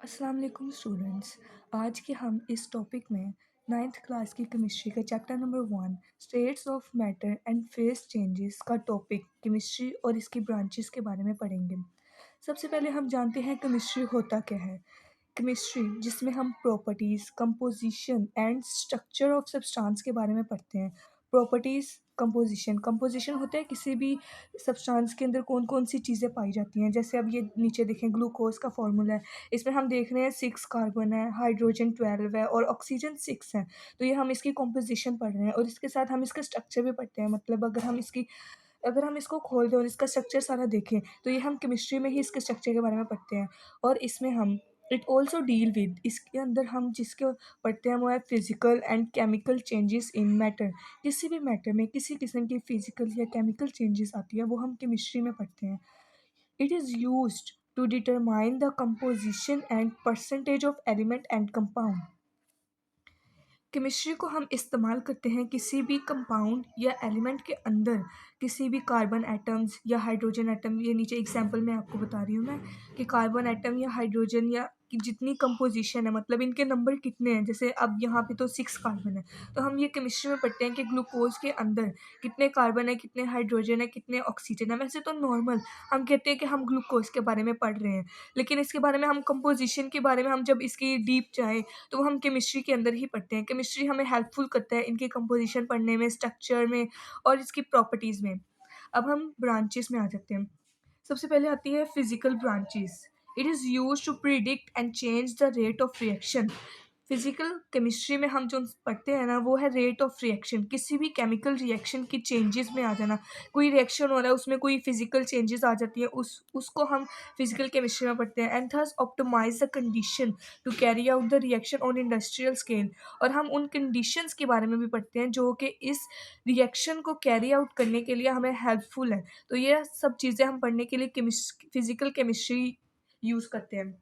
अस्सलाम वालेकुम स्टूडेंट्स। आज के हम इस टॉपिक में नाइन्थ क्लास की केमिस्ट्री का chapter number 1 states of matter and face changes का टॉपिक केमिस्ट्री और इसकी ब्रांचेस के बारे में पढ़ेंगे। सबसे पहले हम जानते हैं केमिस्ट्री होता क्या है। केमिस्ट्री जिसमें हम properties, composition and structure of substance के बारे में पढ़ते हैं। प्रॉपर्टीज़, कंपोजिशन कंपोजिशन होता है किसी भी सब्सटेंस के अंदर कौन कौन सी चीज़ें पाई जाती हैं। जैसे अब ये नीचे देखें, ग्लूकोज का फॉर्मूला है, इसमें हम देख रहे हैं 6 कार्बन है, हाइड्रोजन 12 है और ऑक्सीजन 6 है। तो ये हम इसकी कंपोजिशन पढ़ रहे हैं और इसके साथ हम इसका स्ट्रक्चर भी पढ़ते हैं। मतलब अगर हम इसको खोल दें और इसका स्ट्रक्चर सारा देखें तो ये हम केमिस्ट्री में ही इसके स्ट्रक्चर के बारे में पढ़ते हैं। और इसमें हम इट ऑल्सो डील विद, इसके अंदर हम जिसको पढ़ते हैं वो है physical and chemical changes in matter. किसी भी मैटर में किसी किस्म की फिजिकल या केमिकल चेंजेस आती है वो हम केमिस्ट्री में पढ़ते हैं। It is used to determine the composition and percentage of element and compound. Chemistry को हम इस्तेमाल करते हैं किसी भी कंपाउंड या एलिमेंट के अंदर किसी भी कार्बन एटम्स या हाइड्रोजन एटम। ये नीचे एग्जांपल मैं आपको बता रही हूँ मैं कि कार्बन एटम या हाइड्रोजन या कि जितनी कंपोजिशन है, मतलब इनके नंबर कितने हैं। जैसे अब यहाँ पे तो 6 कार्बन है, तो हम ये केमिस्ट्री में पढ़ते हैं कि ग्लूकोज के अंदर कितने कार्बन है, कितने हाइड्रोजन है, कितने ऑक्सीजन है। वैसे तो नॉर्मल हम कहते हैं कि हम ग्लूकोज के बारे में पढ़ रहे हैं, लेकिन इसके बारे में हम कंपोजिशन के बारे में हम जब इसकी डीप जाएँ तो वो हम केमिस्ट्री के अंदर ही पढ़ते हैं। केमिस्ट्री हमें हेल्पफुल करता है इनकी कंपोजिशन पढ़ने में, स्ट्रक्चर में और इसकी प्रॉपर्टीज़ में। अब हम ब्रांचेस में आ जाते हैं। सबसे पहले आती है physical branches. It is used to predict and change the rate of reaction. Physical chemistry में हम जो पढ़ते हैं ना वो है रेट ऑफ रिएक्शन। किसी भी केमिकल रिएक्शन की चेंजेस में आ जाना, कोई रिएक्शन हो रहा है उसमें कोई फिजिकल चेंजेस आ जाती है, उसको हम फिजिकल केमिस्ट्री में पढ़ते हैं। And thus optimize the condition to carry out the reaction on industrial scale. और हम उन कंडीशंस के बारे में भी पढ़ते हैं जो कि इस रिएक्शन को कैरी आउट करने के लिए हमें हेल्पफुल है। तो ये सब चीज़ें हम पढ़ने के लिए फिजिकल केमिस्ट्री यूज़ करते हैं।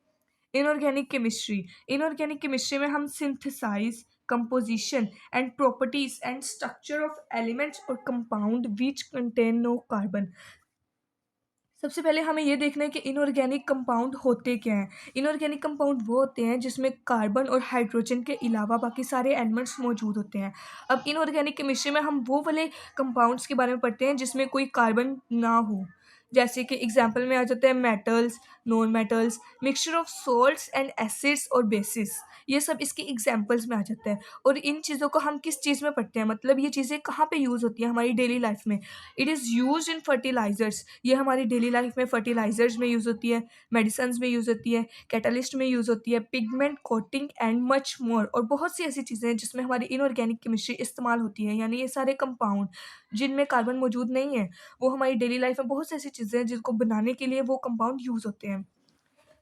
इनऑर्गेनिक केमिस्ट्री, इनऑर्गेनिक केमिस्ट्री में हम synthesize, composition and properties and structure of elements और compound which contain no carbon. सबसे पहले हमें ये देखना है कि इनऑर्गेनिक कंपाउंड होते क्या हैं। इनऑर्गेनिक कंपाउंड वो होते हैं जिसमें कार्बन और हाइड्रोजन के अलावा बाकी सारे एलिमेंट्स मौजूद होते हैं। अब इनऑर्गेनिक केमिस्ट्री में हम वो वाले कंपाउंड्स के बारे में पढ़ते हैं जिसमें कोई कार्बन ना हो। जैसे कि एग्जाम्पल में आ जाते हैं metals, non metals, mixture of salts and acids और बेसिस। ये सब इसकी एग्जाम्पल्स में आ जाता है। और इन चीज़ों को हम किस चीज़ में पढ़ते हैं, मतलब ये चीज़ें कहाँ पे यूज़ होती हैं हमारी डेली लाइफ में। It is used in fertilizers, ये हमारी डेली लाइफ में फर्टिलाइज़र्स में यूज़ होती है, मेडिसिन्स में यूज़ होती है, कैटलिस्ट में यूज़ होती है, pigment coating and much more. और बहुत सी ऐसी चीज़ें हैं जिसमें हमारी इनऑर्गेनिक केमिस्ट्री इस्तेमाल होती है। यानी ये सारे कंपाउंड जिनमें कार्बन मौजूद नहीं है, वो हमारी डेली लाइफ में बहुत सी ऐसी चीज़ें हैं जिनको बनाने के लिए वो कंपाउंड यूज़ होते हैं।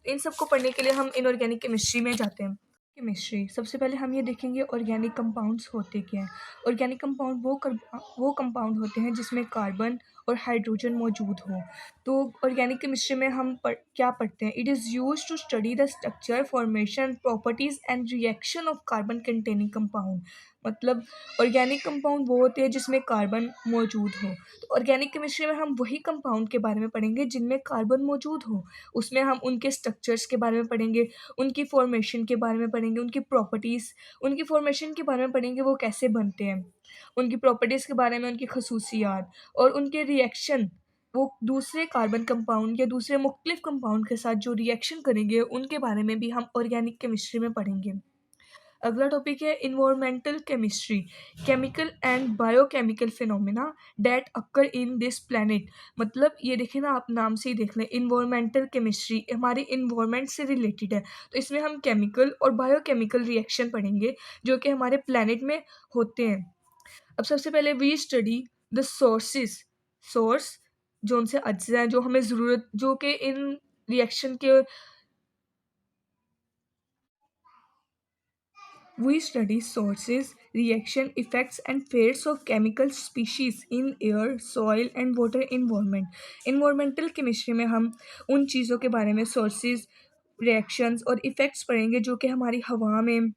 इन सबको पढ़ने के लिए हम इनऑर्गेनिक केमिस्ट्री में जाते हैं। केमिस्ट्री, सबसे पहले हम ये देखेंगे ऑर्गेनिक कंपाउंड्स होते क्या हैं। ऑर्गेनिक कंपाउंड वो कंपाउंड होते हैं जिसमें कार्बन और हाइड्रोजन मौजूद हो। तो ऑर्गेनिक केमिस्ट्री में हम क्या पढ़ते हैं। It is used to study the structure, formation, properties and reaction of carbon containing compound. मतलब ऑर्गेनिक कंपाउंड वो होते हैं जिसमें कार्बन मौजूद हो। तो ऑर्गेनिक केमिस्ट्री में हम वही कंपाउंड के बारे में पढ़ेंगे जिनमें कार्बन मौजूद हो। उसमें हम उनके स्ट्रक्चर्स के बारे में पढ़ेंगे, उनकी फॉर्मेशन के बारे में पढ़ेंगे, उनकी प्रॉपर्टीज़, उनकी फॉर्मेशन के बारे में पढ़ेंगे, वो कैसे बनते हैं, उनकी प्रॉपर्टीज़ के बारे में, उनकी खसूसियात और उनके रिएक्शन। वो दूसरे कार्बन कंपाउंड या दूसरे मुख्तलिफ कंपाउंड के साथ जो रिएक्शन करेंगे उनके बारे में भी हम ऑर्गेनिक केमिस्ट्री में पढ़ेंगे। अगला टॉपिक है environmental chemistry, chemical and biochemical phenomena that occur in this planet. मतलब ये देखें ना, आप नाम से ही देख लें, इन्वायरमेंटल केमिस्ट्री हमारे इन्वायरमेंट से रिलेटेड है। तो इसमें हम केमिकल और बायोकेमिकल रिएक्शन पढ़ेंगे जो कि हमारे प्लैनेट में होते हैं। अब सबसे पहले we study the sources, source जो उनसे अज्जा हैं, जो हमें ज़रूरत, जो कि इन रिएक्शन के We study sources, reaction effects and fates of chemical species in air, soil and water environment. Environmental chemistry में हम उन चीज़ों के बारे में sources, reactions और effects पढ़ेंगे जो कि हमारी हवा में,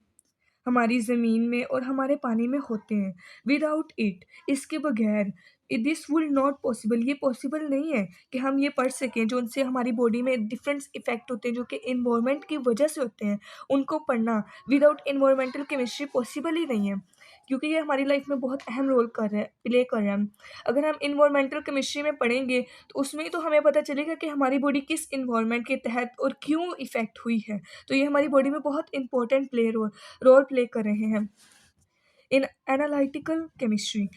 हमारी ज़मीन में और हमारे पानी में होते हैं। विदाउट इट, इसके बगैर दिस विल नॉट पॉसिबल, ये पॉसिबल नहीं है कि हम ये पढ़ सकें जो उनसे हमारी बॉडी में डिफरेंट इफेक्ट होते हैं जो कि इन्वायरमेंट की वजह से होते हैं, उनको पढ़ना विदाउट इन्वायरमेंटल केमिस्ट्री पॉसिबल ही नहीं है, क्योंकि ये हमारी लाइफ में बहुत अहम रोल कर रहा है, प्ले कर रहा है। अगर हम इन्वायरमेंटल केमिस्ट्री में पढ़ेंगे तो उसमें तो हमें पता चलेगा कि हमारी बॉडी किस इन्वायरमेंट के तहत और क्यों इफेक्ट हुई है, तो ये हमारी बॉडी में बहुत इंपॉर्टेंट रोल प्ले कर रहे हैं। In analytical chemistry,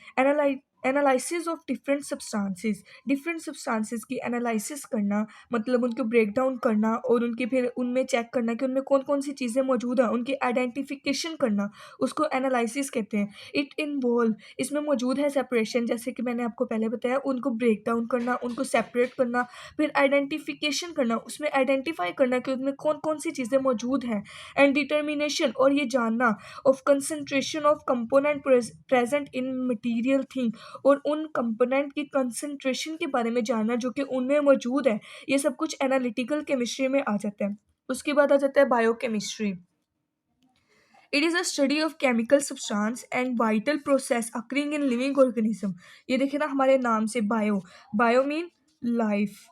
analysis of different substances की एनालिसिस करना, मतलब उनको ब्रेक डाउन करना और उनके फिर उनमें चेक करना कि उनमें कौन कौन सी चीज़ें मौजूद हैं, उनकी आइडेंटिफिकेशन करना, उसको एनालिसिस कहते हैं। इट इन्वॉल्व, इसमें मौजूद है सेपरेशन, जैसे कि मैंने आपको पहले बताया, उनको ब्रेक डाउन करना, उनको सेपरेट करना, फिर आइडेंटिफिकेशन करना, उसमें आइडेंटिफाई करना कि उनमें कौन कौन सी चीज़ें मौजूद हैं, एंड डिटर्मिनेशन, और ये जानना of concentration of component present in material thing, और उन कंपोनेंट की कंसंट्रेशन के बारे में जानना जो कि उनमें मौजूद है। ये सब कुछ एनालिटिकल केमिस्ट्री में आ जाता है। उसके बाद आ जाता है biochemistry. It is a study of chemical substance and vital process occurring in living organism. ये देखिए ना, हमारे नाम से बायो मीन लाइफ,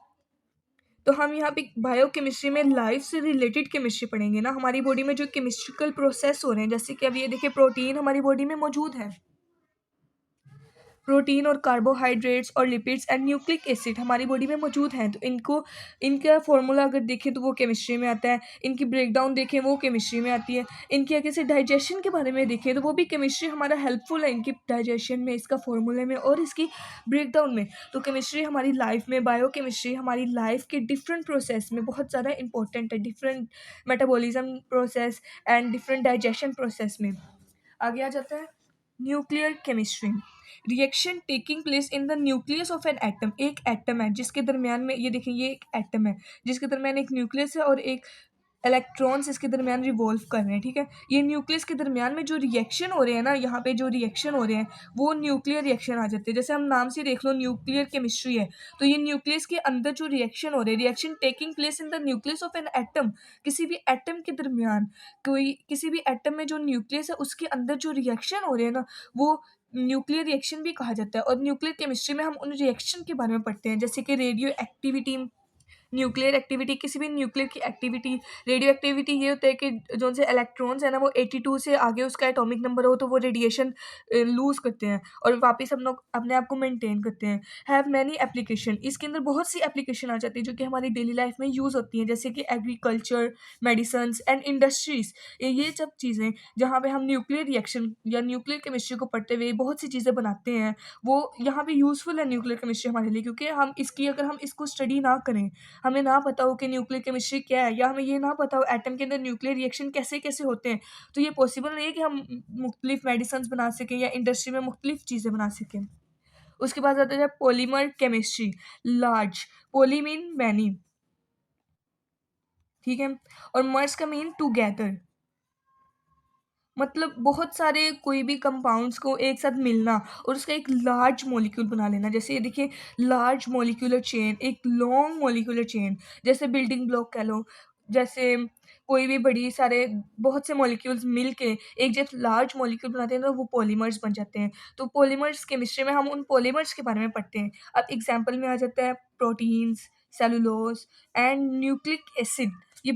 तो हम यहाँ पे बायोकेमिस्ट्री में लाइफ से रिलेटेड केमिस्ट्री पढ़ेंगे ना, हमारी बॉडी में जो केमिस्ट्रिकल प्रोसेस हो रहे हैं, जैसे कि अब ये देखिए प्रोटीन हमारी बॉडी में मौजूद है, प्रोटीन और कार्बोहाइड्रेट्स और लिपिड्स एंड न्यूक्लिक एसिड हमारी बॉडी में मौजूद हैं, तो इनको इनका फॉर्मूला अगर देखें तो वो केमिस्ट्री में आता है, इनकी ब्रेकडाउन देखें वो केमिस्ट्री में आती है, इनके आगे से डाइजेशन के बारे में देखें तो वो भी केमिस्ट्री हमारा हेल्पफुल है इनकी डाइजेशन में, इसका फॉर्मूले में और इसकी ब्रेकडाउन में। तो केमिस्ट्री हमारी लाइफ में, बायोकेमिस्ट्री हमारी लाइफ के डिफरेंट प्रोसेस में बहुत ज़्यादा इंपॉर्टेंट है, different metabolism process and different digestion process में। आगे आ जाता है nuclear chemistry. Reaction taking place in the nucleus of an atom, एक एटम है जिसके दरमियान में, ये देखिए ये एक एटम है जिसके दरमियान एक न्यूक्लियस है और एक इलेक्ट्रॉन्स इसके दरमियान रिवॉल्व कर रहे हैं, ठीक है। ये न्यूक्लियस के दरमियान में जो रिएक्शन हो रहे हैं ना, यहाँ पे जो रिएक्शन हो रहे हैं वो न्यूक्लियर रिएक्शन आ जाते हैं। जैसे हम नाम से देख लो न्यूक्लियर केमिस्ट्री है, तो ये न्यूक्लियस के अंदर जो रिएक्शन हो रहे हैं, reaction taking place in the nucleus of an atom, किसी भी एटम के दरमियान, कोई किसी भी एटम में जो न्यूक्लियस है उसके अंदर जो रिएक्शन हो रहे हैं ना, वो न्यूक्लियर रिएक्शन भी कहा जाता है। और न्यूक्लियर केमिस्ट्री में हम उन रिएक्शन के बारे में पढ़ते हैं, जैसे कि रेडियो एक्टिविटी, न्यूक्लियर एक्टिविटी, किसी भी न्यूक्लियर की एक्टिविटी। रेडियो एक्टिविटी ये होता है कि जो से इलेक्ट्रॉन्स है ना, वो 82 से आगे उसका एटॉमिक नंबर हो तो वो रेडिएशन लूज करते हैं और वापस हम लोग अपने आप को मेंटेन करते हैं। हैव मैनी एप्लीकेशन, इसके अंदर बहुत सी एप्लीकेशन आ जाती है जो कि हमारी डेली लाइफ में यूज़ होती हैं, जैसे कि एग्रीकल्चर, मेडिसन एंड इंडस्ट्रीज। ये सब चीज़ें जहाँ पे हम न्यूक्लियर रिएक्शन या न्यूक्लियर केमिस्ट्री को पढ़ते हुए बहुत सी चीज़ें बनाते हैं, वो यहाँ पे यूज़फुल है न्यूक्लियर केमिस्ट्री हमारे लिए, क्योंकि हम इसकी अगर हम इसको स्टडी ना करें, हमें ना पता हो कि न्यूक्लियर केमिस्ट्री क्या है, या हमें ये ना पता हो एटम के अंदर न्यूक्लियर रिएक्शन कैसे कैसे होते हैं, तो ये पॉसिबल नहीं है कि हम मुख्तलिफ मेडिसिन बना सकें या इंडस्ट्री में मुख्तलिफ चीज़ें बना सकें। उसके बाद आता है पॉलीमर केमिस्ट्री। लार्ज, पोली मीन मैनी, ठीक है, और मर्ज का मीन टूगेदर, मतलब बहुत सारे कोई भी कंपाउंड्स को एक साथ मिलना और उसका एक लार्ज मॉलिक्यूल बना लेना। जैसे ये देखिए लार्ज मॉलिक्यूलर चेन, एक लॉन्ग मॉलिक्यूलर चेन, जैसे बिल्डिंग ब्लॉक कह लो, जैसे कोई भी बड़ी सारे बहुत से मॉलिक्यूल्स मिल के एक जब लार्ज मॉलिक्यूल बनाते हैं तो वो पॉलीमर्स बन जाते हैं। तो पॉलीमर्स केमिस्ट्री में हम उन पॉलीमर्स के बारे में पढ़ते हैं। अब एग्जाम्पल में आ जाता है proteins, cellulose and nucleic acid. ये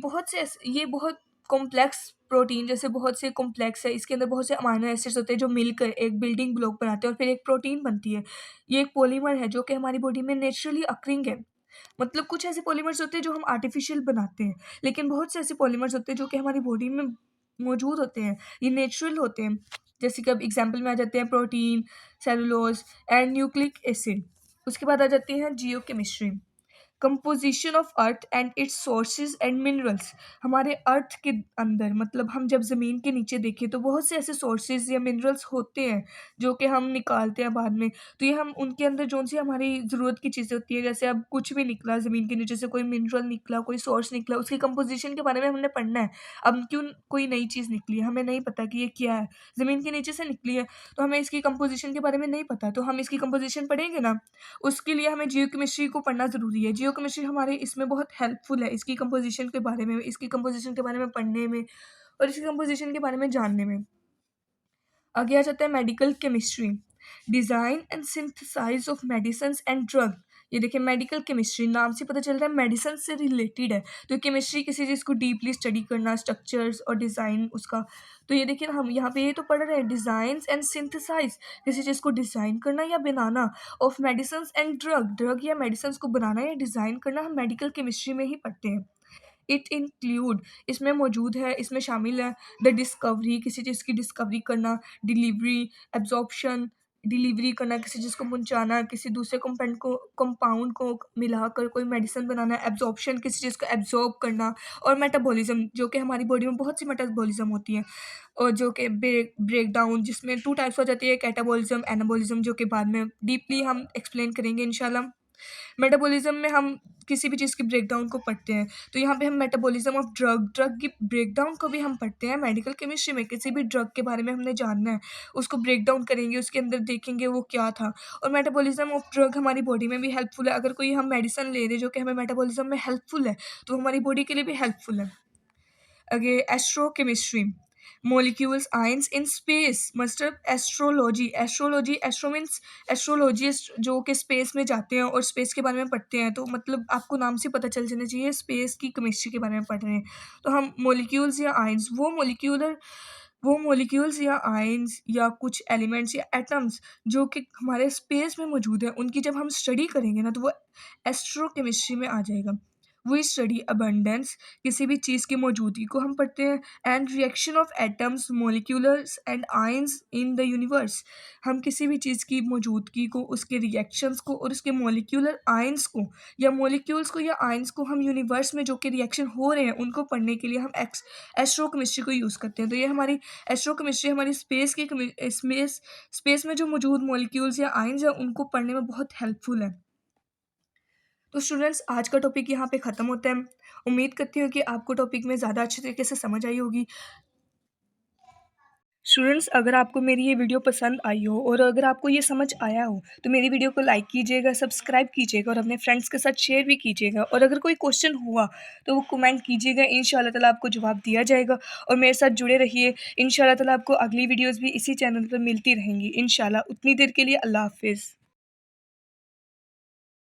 बहुत कॉम्प्लेक्स प्रोटीन, जैसे बहुत से कॉम्प्लेक्स है, इसके अंदर बहुत से अमाइनो एसिड्स होते हैं जो मिलकर एक बिल्डिंग ब्लॉक बनाते हैं और फिर एक प्रोटीन बनती है। ये एक पॉलीमर है जो कि हमारी बॉडी में नेचुरली अक्रिंग है। मतलब कुछ ऐसे पॉलीमर्स होते हैं जो हम आर्टिफिशियल बनाते हैं, लेकिन बहुत से ऐसे पॉलीमर्स होते हैं जो कि हमारी बॉडी में मौजूद होते हैं, ये नेचुरल होते हैं। जैसे कि अब एग्जाम्पल में आ जाते हैं protein, cellulose and nucleic acid. उसके बाद आ जाती है geochemistry. Composition of earth and its sources and minerals. हमारे अर्थ के अंदर, मतलब हम जब ज़मीन के नीचे देखें तो बहुत से ऐसे सोर्सेज या मिनरल्स होते हैं जो कि हम निकालते हैं बाद में। तो ये हम उनके अंदर जो सी हमारी ज़रूरत की चीज़ें होती है, जैसे अब कुछ भी निकला ज़मीन के नीचे से, कोई मिनरल निकला, कोई सोर्स निकला, उसकी कंपोजिशन के बारे में हमने पढ़ना है। अब क्यों कोई नई चीज़ निकली है, हमें नहीं पता कि ये क्या है, ज़मीन के नीचे से निकली है, तो हमें इसकी कंपोजिशन के बारे में नहीं पता, तो हम इसकी कंपोजिशन पढ़ेंगे ना, उसके लिए हमें जियोकेमिस्ट्री को पढ़ना ज़रूरी है। जियोकेमिस्ट्री हमारे इसमें बहुत हेल्पफुल है, इसकी कंपोजिशन के बारे में, इसकी कंपोजिशन के बारे में पढ़ने में और इसकी कंपोजिशन के बारे में जानने में। आगे आ जाता है medical chemistry. Design and synthesize of medicines and drug. ये देखिए मेडिकल केमिस्ट्री, नाम से पता चल रहा है मेडिसिन से रिलेटेड है। तो केमिस्ट्री किसी चीज़ को डीपली स्टडी करना, स्ट्रक्चर्स और डिज़ाइन उसका। तो ये देखिए हम यहाँ पे ये तो पढ़ रहे हैं डिज़ाइन एंड सिंथेसाइज, किसी चीज़ को डिज़ाइन करना या बनाना, of medicine and drug, drug या मेडिसिन को बनाना या डिज़ाइन करना हम मेडिकल केमिस्ट्री में ही पढ़ते हैं। इट इंक्लूड, इसमें मौजूद है, इसमें शामिल है द डिस्कवरी, किसी चीज़ की डिस्कवरी करना, डिलीवरी, एब्जॉर्प्शन, डिलीवरी करना, किसी चीज़ को पहुँचाना, किसी दूसरे कंपाउंड को मिलाकर कोई मेडिसिन बनाना, एब्जॉर्प्शन, किसी चीज़ को एब्जॉर्ब करना, और मेटाबॉलिज्म, जो कि हमारी बॉडी में बहुत सी मेटाबॉलिज्म होती है, और जो कि ब्रेक डाउन, जिसमें 2 टाइप्स हो जाती है, कैटाबॉलिज्म, एनाबॉलिज्म, जो कि बाद में डीपली हम एक्सप्लेन करेंगे इंशाल्लाह। मेटाबॉलिज्म में हम किसी भी चीज़ के ब्रेकडाउन को पढ़ते हैं। तो यहाँ पे हम मेटाबॉलिज्म ऑफ ड्रग, ड्रग की ब्रेकडाउन को भी हम पढ़ते हैं। मेडिकल केमिस्ट्री में किसी भी ड्रग के बारे में हमने जानना है, उसको ब्रेकडाउन करेंगे, उसके अंदर देखेंगे वो क्या था। और मेटाबॉलिज्म ऑफ ड्रग हमारी बॉडी में भी हेल्पफुल है। अगर कोई हम मेडिसिन ले रहे हैं जो कि हमें मेटाबॉलिज्म में हेल्पफुल है, तो हमारी बॉडी के लिए भी हेल्पफुल है। आगे astrochemistry, molecules, ions in space, मतलब astrology, astrology, astro means astrologist जो कि स्पेस में जाते हैं और स्पेस के बारे में पढ़ते हैं। तो मतलब आपको नाम से पता चल जाना चाहिए स्पेस की केमिस्ट्री के बारे में पढ़ रहे हैं। तो हम मॉलिक्यूल्स या आयंस, वो मॉलिक्यूल्स या आयंस या कुछ एलिमेंट्स या एटम्स जो कि हमारे स्पेस में मौजूद हैं, उनकी जब हम स्टडी करेंगे ना, तो वो एस्ट्रोकेमिस्ट्री में आ जाएगा। वी स्टडी अबंडेंस, किसी भी चीज़ की मौजूदगी को हम पढ़ते हैं, and reaction of atoms, moleculars and ions in the universe. हम किसी भी चीज़ की मौजूदगी को, उसके रिएक्शंस को और उसके मॉलिक्यूलर आयंस को या मॉलिक्यूल्स को या आयंस को हम यूनिवर्स में जो कि रिएक्शन हो रहे हैं उनको पढ़ने के लिए हम एस्ट्रोकेमिस्ट्री को यूज़ करते हैं। तो ये हमारी एस्ट्रोकेमिस्ट्री हमारी स्पेस में जो मौजूद मॉलिक्यूल्स या आयंस हैं उनको पढ़ने में बहुत हेल्पफुल है। तो स्टूडेंट्स, आज का टॉपिक यहाँ पे ख़त्म होता है। उम्मीद करती हूँ कि आपको टॉपिक में ज़्यादा अच्छे तरीके से समझ आई होगी। स्टूडेंट्स, अगर आपको मेरी ये वीडियो पसंद आई हो और अगर आपको ये समझ आया हो, तो मेरी वीडियो को लाइक कीजिएगा, सब्सक्राइब कीजिएगा और अपने फ्रेंड्स के साथ शेयर भी कीजिएगा। और अगर कोई क्वेश्चन हुआ तो वो कमेंट कीजिएगा, इंशाल्लाह ताला आपको जवाब दिया जाएगा। और मेरे साथ जुड़े रहिए, इंशाल्लाह ताला आपको अगली वीडियोज़ भी इसी चैनल पर मिलती रहेंगी इंशाल्लाह। उतनी देर के लिए अल्लाह हाफ़िज़।